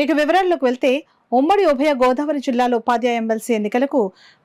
ఇక వివరాల్లోకి వెళ్తే ఉమ్మడి ఉభయ గోదావరి జిల్లాలో ఉపాధ్యాయ ఎమ్మెల్సీ ఎన్నికలకు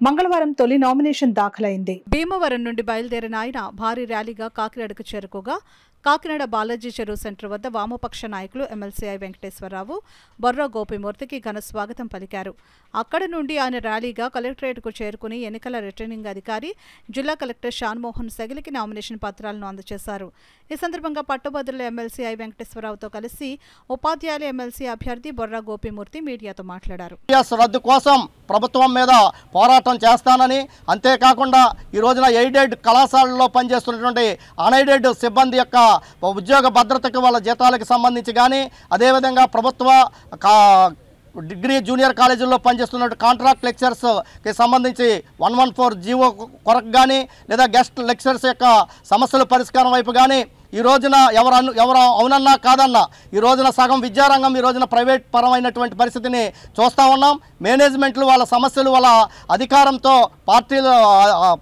మంగళవారం తొలి నామినేషన్ దాఖలైంది. భీమవరం నుండి బయలుదేరిన ఆయన భారీ ర్యాలీగా కాకినాడకు చేరుకోగా కాకినాడ బాలాజీ చెరువు సెంటర్ వద్ద వామపక్ష నాయకులు ఎమ్మెల్సీ ఐ వెంకటేశ్వరరావు, బొర్రా గోపిమూర్తికి ఘన స్వాగతం పలికారు. అక్కడి నుండి ఆయన ర్యాలీగా కలెక్టరేట్కు చేరుకుని ఎన్నికల రిటర్నింగ్ అధికారి జిల్లా కలెక్టర్ షాన్మోహన్ సెగిలికి నామినేషన్ పత్రాలను అందజేశారు. ఈ సందర్భంగా పట్టుభద్రుల ఎమ్మెల్సీ ఐ వెంకటేశ్వరరావుతో కలిసి ఉపాధ్యాయుల ఎమ్మెల్సీ అభ్యర్థి బొర్రా గోపిమూర్తి మీడియాతో మాట్లాడారు. రద్దు కోసం ప్రభుత్వం మీద పోరాటం చేస్తానని, అంతేకాకుండా ఈ రోజున ఎయిడెడ్ కళాశాలలో పనిచేస్తున్నటువంటి అన్ఎయిడెడ్ సిబ్బంది యొక్క ఉద్యోగ భద్రతకు వాళ్ళ జీతాలకు సంబంధించి కానీ, అదేవిధంగా ప్రభుత్వ డిగ్రీ జూనియర్ కాలేజీల్లో పనిచేస్తున్న కాంట్రాక్ట్ లెక్చరర్స్కి సంబంధించి 114 జీవో కొరకు కానీ, లేదా గెస్ట్ లెక్చరర్స్ యొక్క సమస్యల పరిష్కారం వైపు కానీ ఈ రోజున ఎవరు అవునన్నా కాదన్నా ఈ రోజున సగం విద్యారంగం ఈ రోజున ప్రైవేట్ పరమైనటువంటి పరిస్థితిని చూస్తూ ఉన్నాం. మేనేజ్మెంట్లు వాళ్ళ సమస్యలు వాళ్ళ అధికారంతో పార్టీలు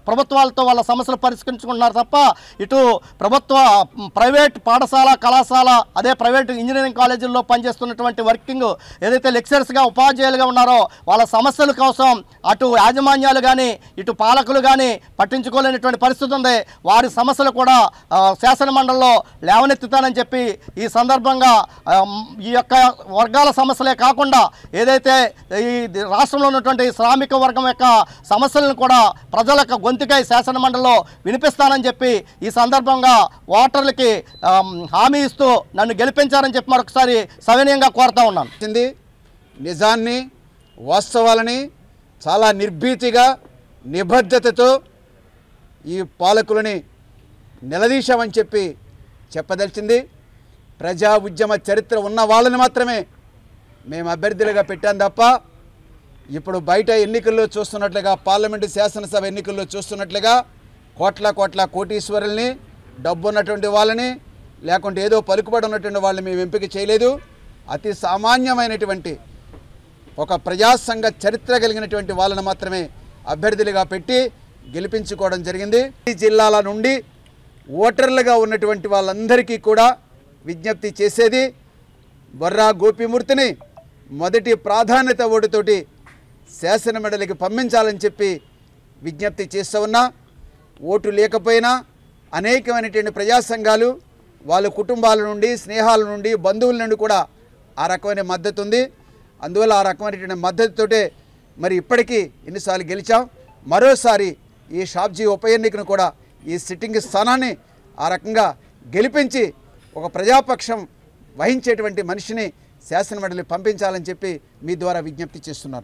ప్రభుత్వాలతో వాళ్ళ సమస్యలు పరిష్కరించుకుంటున్నారు తప్ప ఇటు ప్రైవేట్ పాఠశాల కళాశాల అదే ప్రైవేట్ ఇంజనీరింగ్ కాలేజీల్లో పనిచేస్తున్నటువంటి వర్కింగ్ ఏదైతే లెక్చరర్స్గా ఉపాధ్యాయులుగా ఉన్నారో వాళ్ళ సమస్యల కోసం అటు యాజమాన్యాలు కానీ ఇటు పాలకులు కానీ పట్టించుకోలేనటువంటి పరిస్థితి ఉంది. వారి సమస్యలు కూడా శాసనమండలి లేవనెత్తుతానని చెప్పి ఈ సందర్భంగా ఈ యొక్క వర్గాల సమస్యలే కాకుండా ఏదైతే ఈ రాష్ట్రంలో ఉన్నటువంటి శ్రామిక వర్గం యొక్క సమస్యలను కూడా ప్రజలకు గొంతుకై శాసనమండలిలో వినిపిస్తానని చెప్పి ఈ సందర్భంగా ఓటర్లకి హామీ ఇస్తూ నన్ను గెలిపించారని చెప్పి మరొకసారి సవినయంగా కోరుతా ఉన్నాను. నిజాన్ని వాస్తవాలని చాలా నిర్భీతిగా నిబద్ధతతో ఈ పాలకులని నిలదీశామని చెప్పి చెప్పదలిచింది. ప్రజా ఉద్యమ చరిత్ర ఉన్న వాళ్ళని మాత్రమే మేము అభ్యర్థులుగా పెట్టాం తప్ప ఇప్పుడు బయట ఎన్నికల్లో చూస్తున్నట్లుగా పార్లమెంటు శాసనసభ ఎన్నికల్లో చూస్తున్నట్లుగా కోట్ల కోటీశ్వరుల్ని డబ్బు ఉన్నటువంటి వాళ్ళని లేకుంటే ఏదో పలుకుబడి ఉన్నటువంటి వాళ్ళని మేము ఎంపిక చేయలేదు. అతి సామాన్యమైనటువంటి ఒక ప్రజాసంఘ చరిత్ర కలిగినటువంటి వాళ్ళని మాత్రమే అభ్యర్థులుగా పెట్టి గెలిపించుకోవడం జరిగింది. ఈ జిల్లాల నుండి ఓటర్లుగా ఉన్నటువంటి వాళ్ళందరికీ కూడా విజ్ఞప్తి చేసేది బొర్రా గోపిమూర్తిని మొదటి ప్రాధాన్యత ఓటుతోటి శాసనమండలికి పంపించాలని చెప్పి విజ్ఞప్తి చేస్తూ ఉన్నా. ఓటు లేకపోయినా అనేకమైనటువంటి ప్రజా సంఘాలు వాళ్ళ కుటుంబాల నుండి స్నేహాల నుండి బంధువుల నుండి కూడా ఆ రకమైన మద్దతు ఉంది. అందువల్ల ఆ రకమైనటువంటి మద్దతుతోటే మరి ఇప్పటికీ ఎన్నిసార్లు గెలిచాం. మరోసారి ఈ షాబ్జీ ఉప ఎన్నికను కూడా ఈ సిట్టింగ్ స్థానాన్ని ఆ రకంగా గెలిపించి ఒక ప్రజాపక్షం వహించేటువంటి మనిషిని శాసనమండలి పంపించాలని చెప్పి మీ ద్వారా విజ్ఞప్తి చేస్తున్నారు.